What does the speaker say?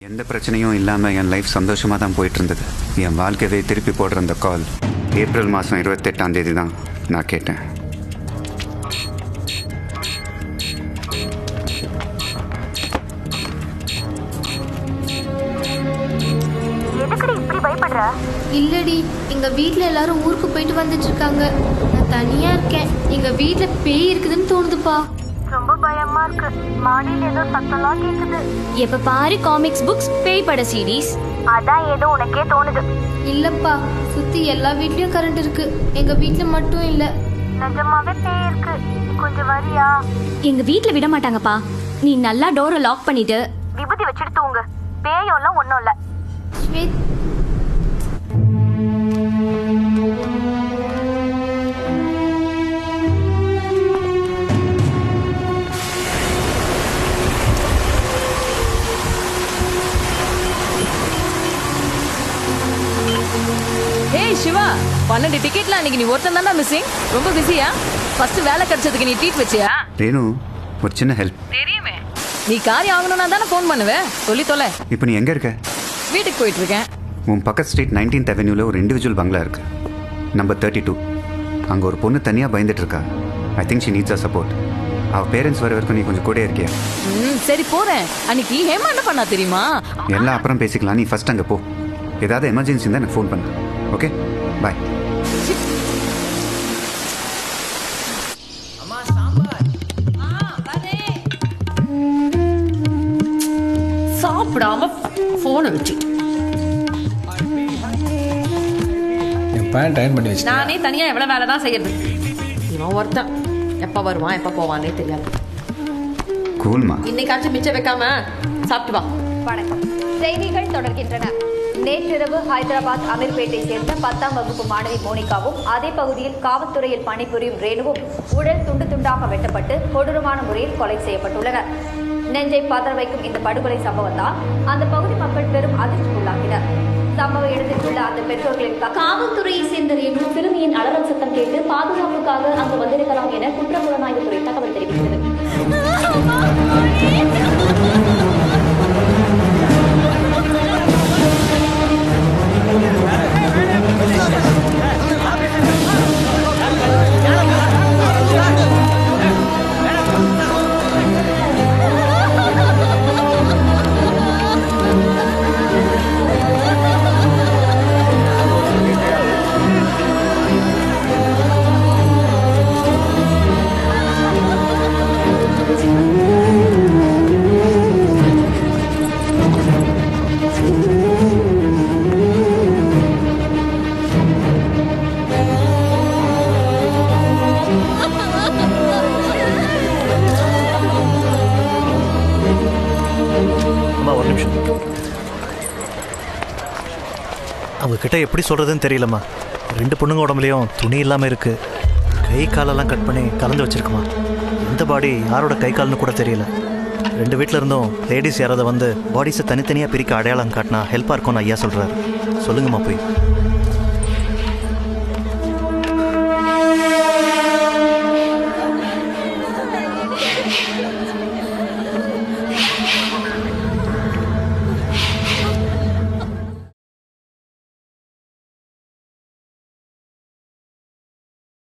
எந்த பிரச்சனையும் இல்லாமல் என் லைஃப் சந்தோஷமாக தான் போயிட்டு இருந்தது. என் வாழ்க்கையவே திருப்பி போடுற அந்த கால் ஏப்ரல் மாதம் 28ஆம் தேதி தான் நான் கேட்டேன். இல்லடி, எங்க வீட்ல எல்லாரும் ஊருக்கு போயிட்டு வந்துட்டு இருக்காங்க. நான் தனியா இருக்கேன். எங்க வீட்ல பேய் இருக்குதுன்னு தோணுதுப்பா. ரொம்ப பயமா இருக்கு. மாடியில ஏதோ சத்தம்லாம் கேக்குது. எப்ப பாரு காமிக்ஸ் புக்ஸ், பேய் பட சீரிஸ். அதான் ஏதோ உனக்கே தோணுது. இல்லப்பா, சுத்தி எல்லா வீட்லயும் கரண்ட் இருக்கு. எங்க வீட்ல மட்டும் இல்ல. நிஜமாவே பேய் இருக்கு. கொஞ்சம் வரியா? எங்க வீட்ல விட மாட்டாங்கப்பா. நீ நல்லா டோரை லாக் பண்ணிட்டு விபூதி வச்சுட்டு தூங்கு. பேயெல்லாம் ஒண்ணும் இல்ல. ஸ்வேத், ஏய் சிவா, 12 டிக்கெட்ல அன்னைக்கு நீ ஒருத்தன் தானே மிஸ்ஸிங். ரொம்ப பிஸியா? ஃபர்ஸ்ட் வேலை கிடைச்சதுக்கு நீ ட்ரீட் வச்சியா? ரேணு, ஒரு சின்ன ஹெல்ப். தெரியுமே, நீ காரியம் ஆகணும்னா தானே ஃபோன் பண்ணுவேன். சொல்லி தொலை. இப்போ நீ எங்கே இருக்க? வீட்டுக்கு போயிட்டு இருக்கேன். உன் பக்கத்து ஸ்ட்ரீட் 19th அவென்யூவில் ஒரு இண்டிவிஜுவல் பங்களா இருக்கு, நம்பர் 32. அங்கே ஒரு பொண்ணு தனியாக பயந்துட்டு இருக்கா. I think she needs a support. அவள் பேரண்ட்ஸ் வர வரைக்கும் நீ கொஞ்சம் கூட இருக்கியா? சரி போறேன். அன்னைக்கு ஹேமா என்ன பண்ணா தெரியுமா? எல்லாம் அப்புறம் பேசிக்கலாம். நீ ஃபர்ஸ்ட் அங்கே போ. ஏதாவது எமர்ஜென்சி இருந்தால் எனக்கு ஃபோன் பண்ணு. ஓகே, பாய். சாப்பிடாம போனை வச்சுட்டு என் பேண்ட் அயர்ன் பண்ணி வச்சு நானே தனியா எவ்வளவு வேலை தான் செய்யறது. இவன் ஒருத்தன் எப்ப வருவான் எப்ப போவானே தெரியாது. கூல்மா. இன்னைக்காச்சும் மிச்சம் வைக்காம சாப்பிட்டு வா. வணக்கம். செய்திகள் தொடர்கின்றன. நேற்றிரவு ஹைதராபாத் அமீர்பேட்டை சேர்ந்த 10ஆம் வகுப்பு மாணவி மோனிகாவும் அதே பகுதியில் காவல்துறையில் பணிபுரியும் ரேணுவும் உடல் துண்டு துண்டாக வெட்டப்பட்டு கொடூரமான முறையில் கொலை செய்யப்பட்டுள்ளனர். நெஞ்சை பதற வைக்கும் இந்த படுகொலை சம்பவத்தால் அந்த பகுதி மக்கள் பெரும் அதிர்ச்சிக்குள்ளாகினர். சம்பவ இடத்தில் உள்ள அந்த பெற்றோர்களின் காவல்துறையை சேர்ந்த ரேணு சிறுமியின் அலறல் சத்தம் கேட்டு பாதுகாப்புக்காக அங்கு வந்திருக்கலாம் என குற்றப்புலனாய்வுத்துறை தகவல் தெரிவித்தது. அவங்கக்கிட்ட எப்படி சொல்கிறதுன்னு தெரியலம்மா. 2 பொண்ணுங்க உடம்புலையும் துணி இல்லாமல் இருக்குது. கை காலெல்லாம் கட் பண்ணி கலந்து வச்சுருக்குமா. இந்த பாடி யாரோட கை கால்னு கூட தெரியல. 2 வீட்டில் இருந்தும் லேடிஸ் யாராவது வந்து பாடிஸை தனித்தனியாக பிரிக்க அடையாளம் காட்டினா ஹெல்ப்பாக இருக்கும்னு ஐயா சொல்கிறார். சொல்லுங்கம்மா போய்.